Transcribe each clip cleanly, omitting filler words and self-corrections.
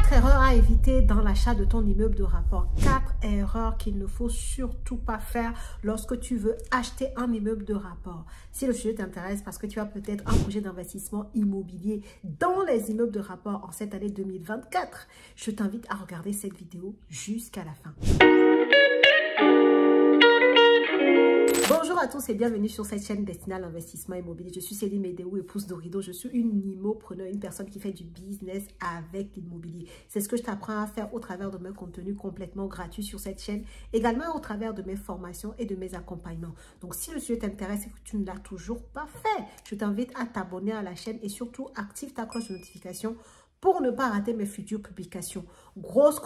4 erreurs à éviter dans l'achat de ton immeuble de rapport. 4 erreurs qu'il ne faut surtout pas faire lorsque tu veux acheter un immeuble de rapport. Si le sujet t'intéresse parce que tu as peut-être un projet d'investissement immobilier dans les immeubles de rapport en cette année 2024, je t'invite à regarder cette vidéo jusqu'à la fin. Bonjour à tous et bienvenue sur cette chaîne destinée à l'investissement immobilier. Je suis Céline Médéou, épouse d'Orido. Je suis une immopreneur, une personne qui fait du business avec l'immobilier. C'est ce que je t'apprends à faire au travers de mes contenus complètement gratuits sur cette chaîne, également au travers de mes formations et de mes accompagnements. Donc si le sujet t'intéresse et que tu ne l'as toujours pas fait, je t'invite à t'abonner à la chaîne et surtout active ta cloche de notification pour ne pas rater mes futures publications. Grosse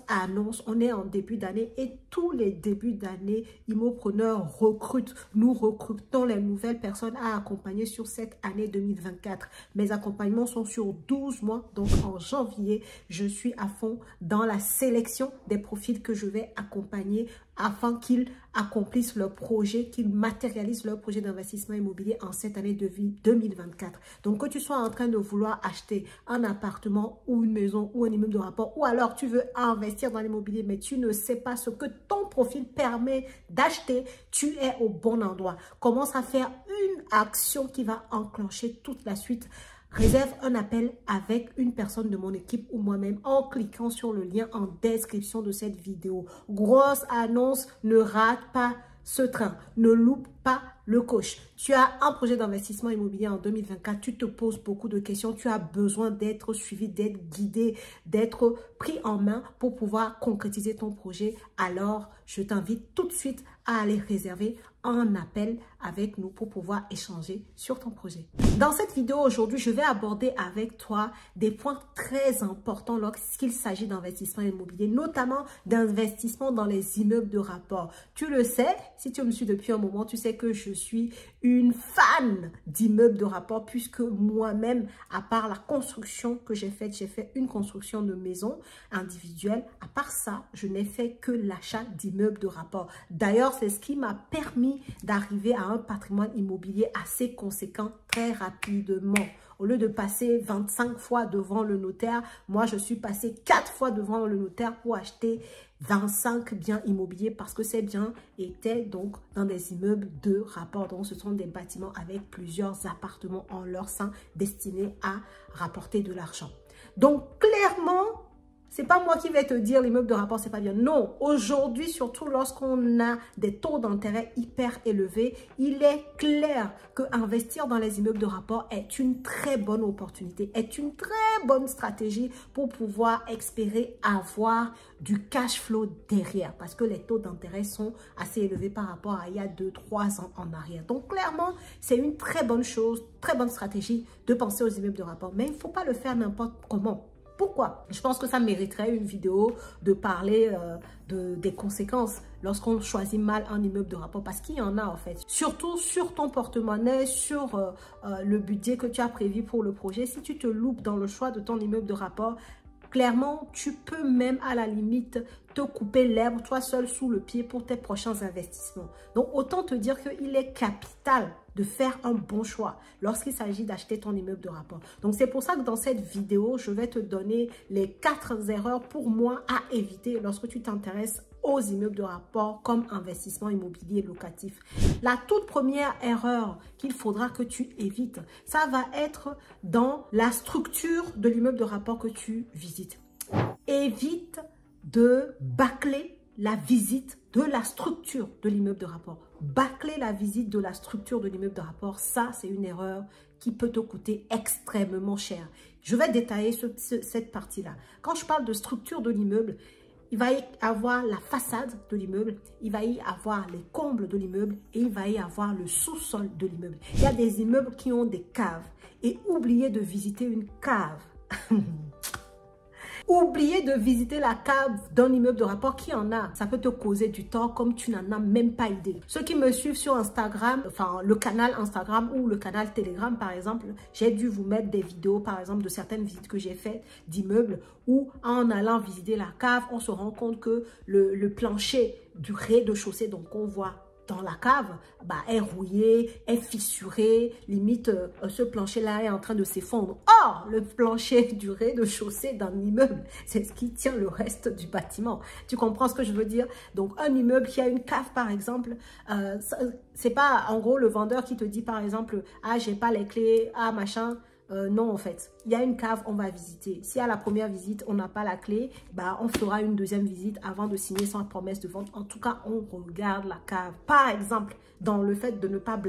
annonce. On est en début d'année et tous les débuts d'année, immopreneurs recrutent. Nous recrutons les nouvelles personnes à accompagner sur cette année 2024. Mes accompagnements sont sur 12 mois. Donc en janvier, je suis à fond dans la sélection des profils que je vais accompagner afin qu'ils accomplissent leur projet, qu'ils matérialisent leur projet d'investissement immobilier en cette année de vie 2024. Donc, que tu sois en train de vouloir acheter un appartement ou une maison ou un immeuble de rapport, ou alors tu veux investir dans l'immobilier, mais tu ne sais pas ce que ton profil permet d'acheter, tu es au bon endroit. Commence à faire une action qui va enclencher toute la suite. Réserve un appel avec une personne de mon équipe ou moi-même en cliquant sur le lien en description de cette vidéo. Grosse annonce, ne rate pas ce train, ne loupe pas le coche. Tu as un projet d'investissement immobilier en 2024, tu te poses beaucoup de questions, tu as besoin d'être suivi, d'être guidé, d'être pris en main pour pouvoir concrétiser ton projet. Alors, je t'invite tout de suite à aller réserver un appel avec nous pour pouvoir échanger sur ton projet. Dans cette vidéo aujourd'hui, je vais aborder avec toi des points très importants lorsqu'il s'agit d'investissement immobilier, notamment d'investissement dans les immeubles de rapport. Tu le sais, si tu me suis depuis un moment, tu sais que je suis une fan d'immeubles de rapport puisque moi-même, à part la construction que j'ai fait une construction de maison individuelle. À part ça, je n'ai fait que l'achat d'immeubles de rapport. D'ailleurs, c'est ce qui m'a permis d'arriver à un patrimoine immobilier assez conséquent très rapidement. Au lieu de passer 25 fois devant le notaire, moi, je suis passée 4 fois devant le notaire pour acheter 25 biens immobiliers parce que ces biens étaient donc dans des immeubles de rapport. Donc, ce sont des bâtiments avec plusieurs appartements en leur sein destinés à rapporter de l'argent. Donc, clairement, c'est pas moi qui vais te dire l'immeuble de rapport, c'est pas bien. Non, aujourd'hui, surtout lorsqu'on a des taux d'intérêt hyper élevés, il est clair que investir dans les immeubles de rapport est une très bonne opportunité, est une très bonne stratégie pour pouvoir espérer avoir du cash flow derrière parce que les taux d'intérêt sont assez élevés par rapport à il y a 2-3 ans en arrière. Donc, clairement, c'est une très bonne chose, très bonne stratégie de penser aux immeubles de rapport. Mais il ne faut pas le faire n'importe comment. Pourquoi? Je pense que ça mériterait une vidéo de parler des conséquences lorsqu'on choisit mal un immeuble de rapport. Parce qu'il y en a en fait. Surtout sur ton porte-monnaie, sur le budget que tu as prévu pour le projet. Si tu te loupes dans le choix de ton immeuble de rapport, clairement, tu peux même à la limite te couper l'herbe toi seul sous le pied pour tes prochains investissements. Donc, autant te dire qu'il est capital de faire un bon choix lorsqu'il s'agit d'acheter ton immeuble de rapport. Donc, c'est pour ça que dans cette vidéo, je vais te donner les 4 erreurs pour moi à éviter lorsque tu t'intéresses aux immeubles de rapport comme investissement immobilier locatif. La toute première erreur qu'il faudra que tu évites, ça va être dans la structure de l'immeuble de rapport que tu visites. Évite de bâcler la visite de la structure de l'immeuble de rapport. Bâcler la visite de la structure de l'immeuble de rapport, ça c'est une erreur qui peut te coûter extrêmement cher. Je vais détailler cette partie-là. Quand je parle de structure de l'immeuble, il va y avoir la façade de l'immeuble, il va y avoir les combles de l'immeuble et il va y avoir le sous-sol de l'immeuble. Il y a des immeubles qui ont des caves et oubliez de visiter une cave. Oubliez de visiter la cave d'un immeuble de rapport qui en a. Ça peut te causer du tort comme tu n'en as même pas idée. Ceux qui me suivent sur Instagram, enfin le canal Instagram ou le canal Telegram par exemple, j'ai dû vous mettre des vidéos par exemple de certaines visites que j'ai faites d'immeubles où en allant visiter la cave, on se rend compte que le plancher du rez-de-chaussée, donc on voit dans la cave, bah, est rouillé, est fissuré, limite ce plancher-là est en train de s'effondrer. Or, le plancher du rez-de-chaussée d'un immeuble, c'est ce qui tient le reste du bâtiment. Tu comprends ce que je veux dire? Donc, un immeuble qui a une cave, par exemple, c'est pas en gros le vendeur qui te dit, par exemple, ah, j'ai pas les clés, ah, machin. Non, en fait, il y a une cave, on va visiter. Si à la première visite, on n'a pas la clé, bah, on fera une deuxième visite avant de signer sans promesse de vente. En tout cas, on regarde la cave. Par exemple, dans le fait de ne pas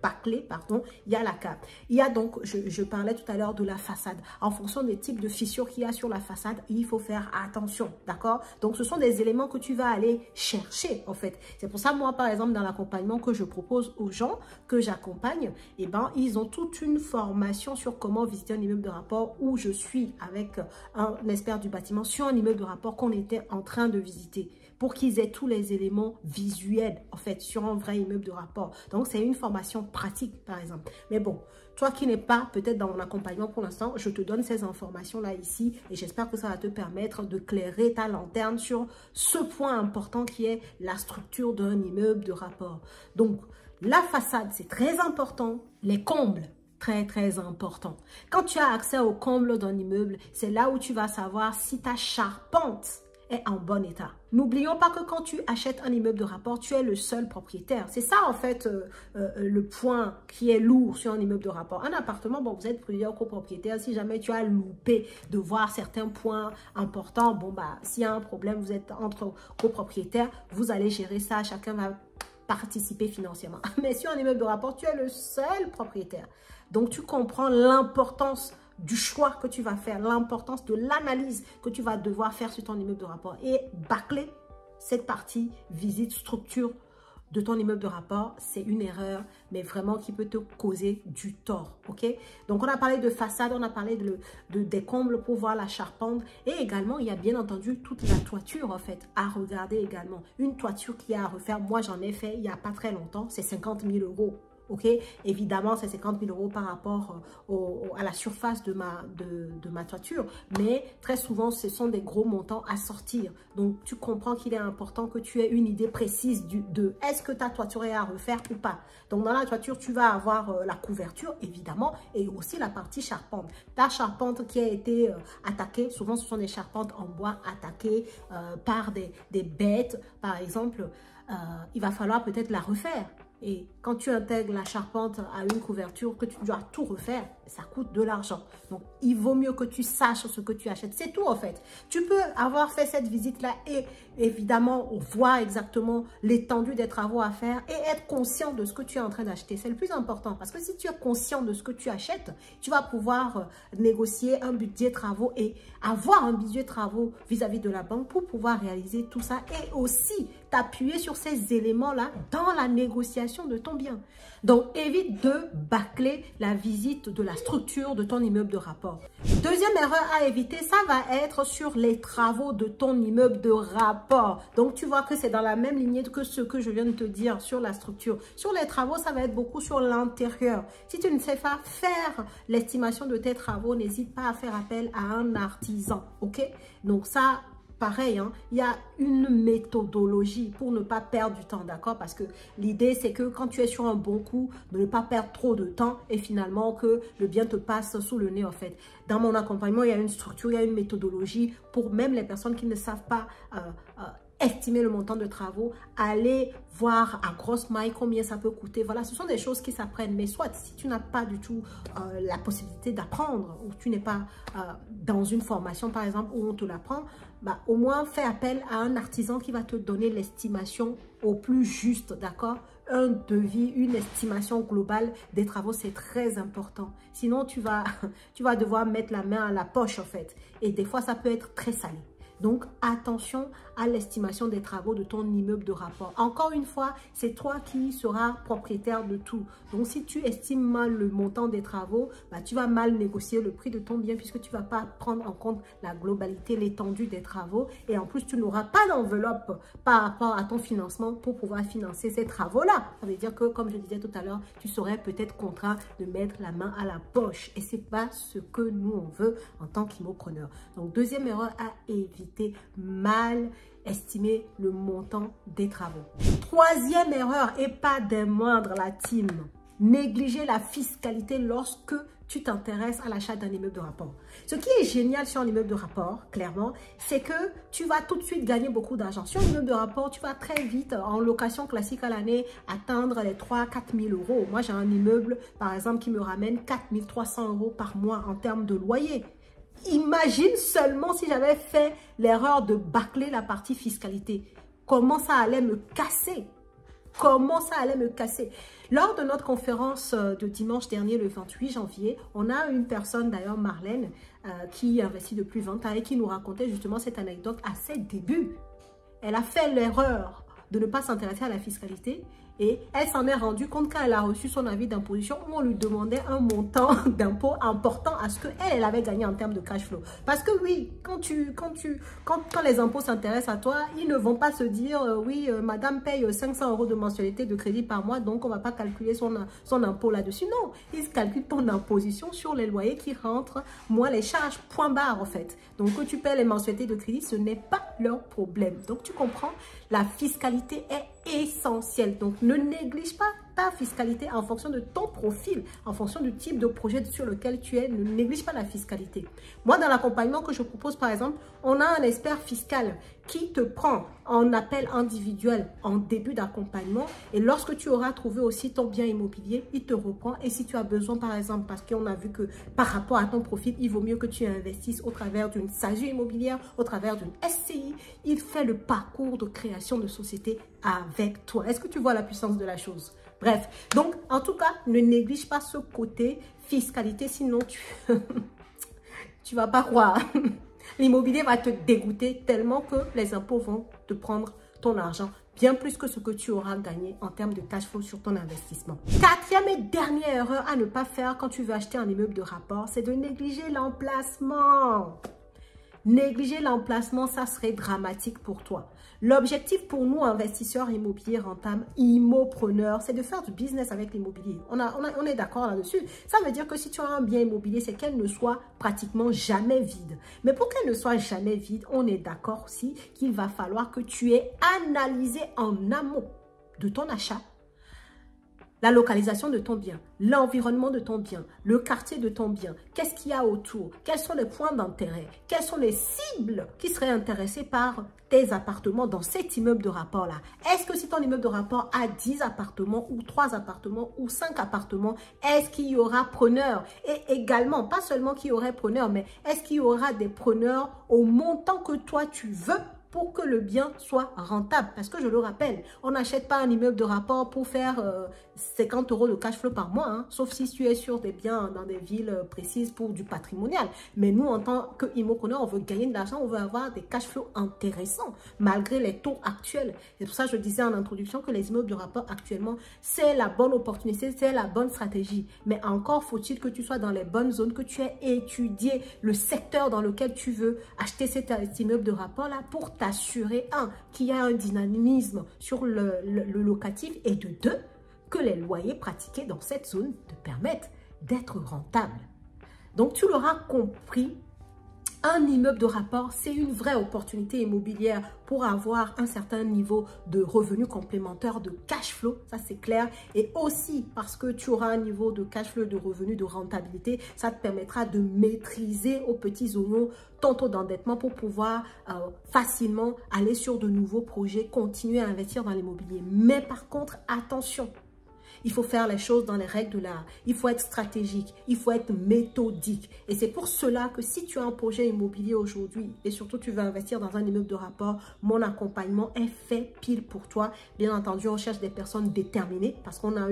bâcler, pardon, il y a la cave. Il y a donc, je parlais tout à l'heure de la façade. En fonction des types de fissures qu'il y a sur la façade, il faut faire attention, d'accord? Donc, ce sont des éléments que tu vas aller chercher, en fait. C'est pour ça, moi, par exemple, dans l'accompagnement que je propose aux gens que j'accompagne, eh ben, ils ont toute une formation sur comment visiter un immeuble de rapport où je suis avec un expert du bâtiment sur un immeuble de rapport qu'on était en train de visiter pour qu'ils aient tous les éléments visuels, en fait, sur un vrai immeuble de rapport. Donc, c'est une formation pratique, par exemple. Mais bon, toi qui n'es pas peut-être dans mon accompagnement pour l'instant, je te donne ces informations-là ici et j'espère que ça va te permettre de clairer ta lanterne sur ce point important qui est la structure d'un immeuble de rapport. Donc, la façade, c'est très important. Les combles, très, très important. Quand tu as accès aux combles d'un immeuble, c'est là où tu vas savoir si ta charpente est en bon état. N'oublions pas que quand tu achètes un immeuble de rapport, tu es le seul propriétaire. C'est ça, en fait, le point qui est lourd sur un immeuble de rapport. Un appartement, bon, vous êtes plusieurs copropriétaires. Si jamais tu as loupé de voir certains points importants, bon, bah, s'il y a un problème, vous êtes entre copropriétaires, vous allez gérer ça. Chacun va participer financièrement. Mais sur un immeuble de rapport, tu es le seul propriétaire. Donc, tu comprends l'importance du choix que tu vas faire, l'importance de l'analyse que tu vas devoir faire sur ton immeuble de rapport et bâcler cette partie visite, structure de ton immeuble de rapport. C'est une erreur, mais vraiment qui peut te causer du tort, ok? Donc, on a parlé de façade, on a parlé des combles pour voir la charpente et également, il y a bien entendu toute la toiture, en fait, à regarder également. Une toiture qui a à refaire, moi, j'en ai fait il n'y a pas très longtemps, c'est 50 000 €. Ok, évidemment, c'est 50 000 € par rapport à la surface de ma toiture. Mais très souvent, ce sont des gros montants à sortir. Donc, tu comprends qu'il est important que tu aies une idée précise de est-ce que ta toiture est à refaire ou pas. Donc, dans la toiture, tu vas avoir la couverture, évidemment, et aussi la partie charpente. Ta charpente qui a été attaquée, souvent, ce sont des charpentes en bois attaquées par des bêtes, par exemple. Il va falloir peut-être la refaire. Et quand tu intègres la charpente à une couverture, que tu dois tout refaire, ça coûte de l'argent. Donc, il vaut mieux que tu saches ce que tu achètes. C'est tout, en fait. Tu peux avoir fait cette visite-là et, évidemment, voir exactement l'étendue des travaux à faire et être conscient de ce que tu es en train d'acheter. C'est le plus important. Parce que si tu es conscient de ce que tu achètes, tu vas pouvoir négocier un budget travaux et avoir un budget travaux vis-à-vis de la banque pour pouvoir réaliser tout ça et aussi t'appuyer sur ces éléments-là dans la négociation de ton bien. Donc, évite de bâcler la visite de la structure de ton immeuble de rapport. Deuxième erreur à éviter, ça va être sur les travaux de ton immeuble de rapport. Donc, tu vois que c'est dans la même lignée que ce que je viens de te dire sur la structure. Sur les travaux, ça va être beaucoup sur l'intérieur. Si tu ne sais pas faire l'estimation de tes travaux, n'hésite pas à faire appel à un artisan, ok? Donc, ça... Pareil, hein, il y a une méthodologie pour ne pas perdre du temps, d'accord? Parce que l'idée, c'est que quand tu es sur un bon coup, de ne pas perdre trop de temps et finalement que le bien te passe sous le nez, en fait. Dans mon accompagnement, il y a une structure, il y a une méthodologie pour même les personnes qui ne savent pas estimer le montant de travaux, aller voir à grosse maille combien ça peut coûter. Voilà, ce sont des choses qui s'apprennent. Mais soit, si tu n'as pas du tout la possibilité d'apprendre ou tu n'es pas dans une formation, par exemple, où on te l'apprend, bah, au moins fais appel à un artisan qui va te donner l'estimation au plus juste, d'accord? Un devis, une estimation globale des travaux, c'est très important. Sinon, tu vas devoir mettre la main à la poche, en fait. Et des fois, ça peut être très salé. Donc, attention à l'estimation des travaux de ton immeuble de rapport. Encore une fois, c'est toi qui seras propriétaire de tout. Donc, si tu estimes mal le montant des travaux, bah, tu vas mal négocier le prix de ton bien puisque tu ne vas pas prendre en compte la globalité, l'étendue des travaux. Et en plus, tu n'auras pas d'enveloppe par rapport à ton financement pour pouvoir financer ces travaux-là. Ça veut dire que, comme je disais tout à l'heure, tu serais peut-être contraint de mettre la main à la poche. Et ce n'est pas ce que nous, on veut en tant qu'immopreneur. Donc, deuxième erreur à éviter. respecté, mal estimé le montant des travaux. Troisième erreur, et pas des moindres, la team. Négliger la fiscalité lorsque tu t'intéresses à l'achat d'un immeuble de rapport. Ce qui est génial sur un immeuble de rapport, clairement, c'est que tu vas tout de suite gagner beaucoup d'argent. Sur un immeuble de rapport, tu vas très vite, en location classique à l'année, atteindre les 3 000 à 4 000 euros. Moi, j'ai un immeuble, par exemple, qui me ramène 4 300 euros par mois en termes de loyer. Imagine seulement si j'avais fait l'erreur de bâcler la partie fiscalité. Comment ça allait me casser? Comment ça allait me casser? Lors de notre conférence de dimanche dernier, le 28 janvier, on a une personne, d'ailleurs Marlène, qui investit depuis 20 ans et qui nous racontait justement cette anecdote à ses débuts. Elle a fait l'erreur de ne pas s'intéresser à la fiscalité et elle s'en est rendue compte quand elle a reçu son avis d'imposition où on lui demandait un montant d'impôt important à ce qu'elle avait gagné en termes de cash flow. Parce que oui, quand les impôts s'intéressent à toi, ils ne vont pas se dire oui, madame paye 500 euros de mensualité de crédit par mois, donc on ne va pas calculer son impôt là-dessus. Non, ils calculent ton imposition sur les loyers qui rentrent, moins les charges, point barre en fait. Donc que tu paies les mensualités de crédit, ce n'est pas leur problème. Donc tu comprends, la fiscalité est essentielle. Donc ne néglige pas ta fiscalité en fonction de ton profil, en fonction du type de projet sur lequel tu es. Ne néglige pas la fiscalité. Moi, dans l'accompagnement que je propose, par exemple, on a un expert fiscal qui te prend en appel individuel en début d'accompagnement et lorsque tu auras trouvé aussi ton bien immobilier, il te reprend et si tu as besoin, par exemple, parce qu'on a vu que par rapport à ton profil, il vaut mieux que tu investisses au travers d'une SASU immobilière, au travers d'une SCI, il fait le parcours de création de société avec toi. Est-ce que tu vois la puissance de la chose? Bref, donc en tout cas, ne néglige pas ce côté fiscalité, sinon tu vas pas croire. L'immobilier va te dégoûter tellement que les impôts vont te prendre ton argent, bien plus que ce que tu auras gagné en termes de cash flow sur ton investissement. Quatrième et dernière erreur à ne pas faire quand tu veux acheter un immeuble de rapport, c'est de négliger l'emplacement. Négliger l'emplacement, ça serait dramatique pour toi. L'objectif pour nous, investisseurs immobiliers rentables, immopreneurs, c'est de faire du business avec l'immobilier. On est d'accord là-dessus. Ça veut dire que si tu as un bien immobilier, c'est qu'elle ne soit pratiquement jamais vide. Mais pour qu'elle ne soit jamais vide, on est d'accord aussi qu'il va falloir que tu aies analysé en amont de ton achat la localisation de ton bien, l'environnement de ton bien, le quartier de ton bien, qu'est-ce qu'il y a autour, quels sont les points d'intérêt, quelles sont les cibles qui seraient intéressées par tes appartements dans cet immeuble de rapport-là. Est-ce que si ton immeuble de rapport a 10 appartements ou 3 appartements ou 5 appartements, est-ce qu'il y aura preneurs? Et également, pas seulement qu'il y aurait preneurs, mais est-ce qu'il y aura des preneurs au montant que toi tu veux pour que le bien soit rentable? Parce que je le rappelle, on n'achète pas un immeuble de rapport pour faire 50 euros de cash flow par mois, hein, sauf si tu es sur des biens dans des villes précises pour du patrimonial. Mais nous, en tant qu'immopreneurs, on veut gagner de l'argent, on veut avoir des cash flows intéressants, malgré les taux actuels. C'est pour ça que je disais en introduction que les immeubles de rapport actuellement, c'est la bonne opportunité, c'est la bonne stratégie. Mais encore faut-il que tu sois dans les bonnes zones, que tu aies étudié le secteur dans lequel tu veux acheter cet immeuble de rapport-là pour t'assurer, un, qu'il y a un dynamisme sur le locatif et de deux, que les loyers pratiqués dans cette zone te permettent d'être rentable. Donc, tu l'auras compris, un immeuble de rapport, c'est une vraie opportunité immobilière pour avoir un certain niveau de revenus complémentaires, de cash flow, ça c'est clair. Et aussi parce que tu auras un niveau de cash flow, de revenus, de rentabilité, ça te permettra de maîtriser aux petits oignons ton taux d'endettement pour pouvoir facilement aller sur de nouveaux projets, continuer à investir dans l'immobilier. Mais par contre, attention, il faut faire les choses dans les règles de l'art. Il faut être stratégique. Il faut être méthodique. Et c'est pour cela que si tu as un projet immobilier aujourd'hui et surtout tu veux investir dans un immeuble de rapport, mon accompagnement est fait pile pour toi. Bien entendu, on cherche des personnes déterminées parce qu'on a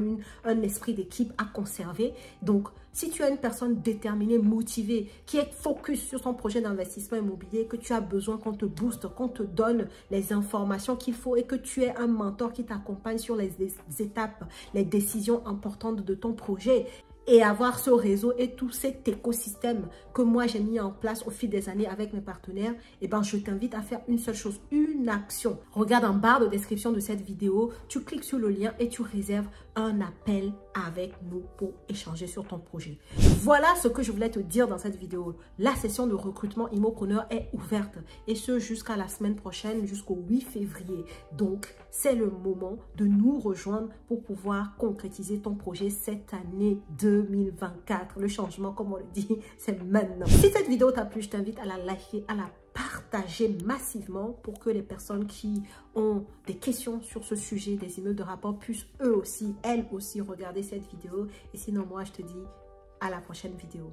un esprit d'équipe à conserver. Donc, si tu es une personne déterminée, motivée, qui est focus sur son projet d'investissement immobilier, que tu as besoin qu'on te booste, qu'on te donne les informations qu'il faut et que tu aies un mentor qui t'accompagne sur les étapes, les décisions importantes de ton projet et avoir ce réseau et tout cet écosystème que moi j'ai mis en place au fil des années avec mes partenaires, et ben je t'invite à faire une seule chose, une action. Regarde en barre de description de cette vidéo, tu cliques sur le lien et tu réserves un appel avec nous pour échanger sur ton projet. Voilà ce que je voulais te dire dans cette vidéo. La session de recrutement Immopreneur est ouverte et ce jusqu'à la semaine prochaine, jusqu'au 8 février. Donc, c'est le moment de nous rejoindre pour pouvoir concrétiser ton projet cette année 2024. Le changement, comme on le dit, c'est maintenant. Si cette vidéo t'a plu, je t'invite à la liker, à la partager massivement pour que les personnes qui ont des questions sur ce sujet des immeubles de rapport puissent elles aussi regarder cette vidéo. Et sinon, moi, je te dis à la prochaine vidéo.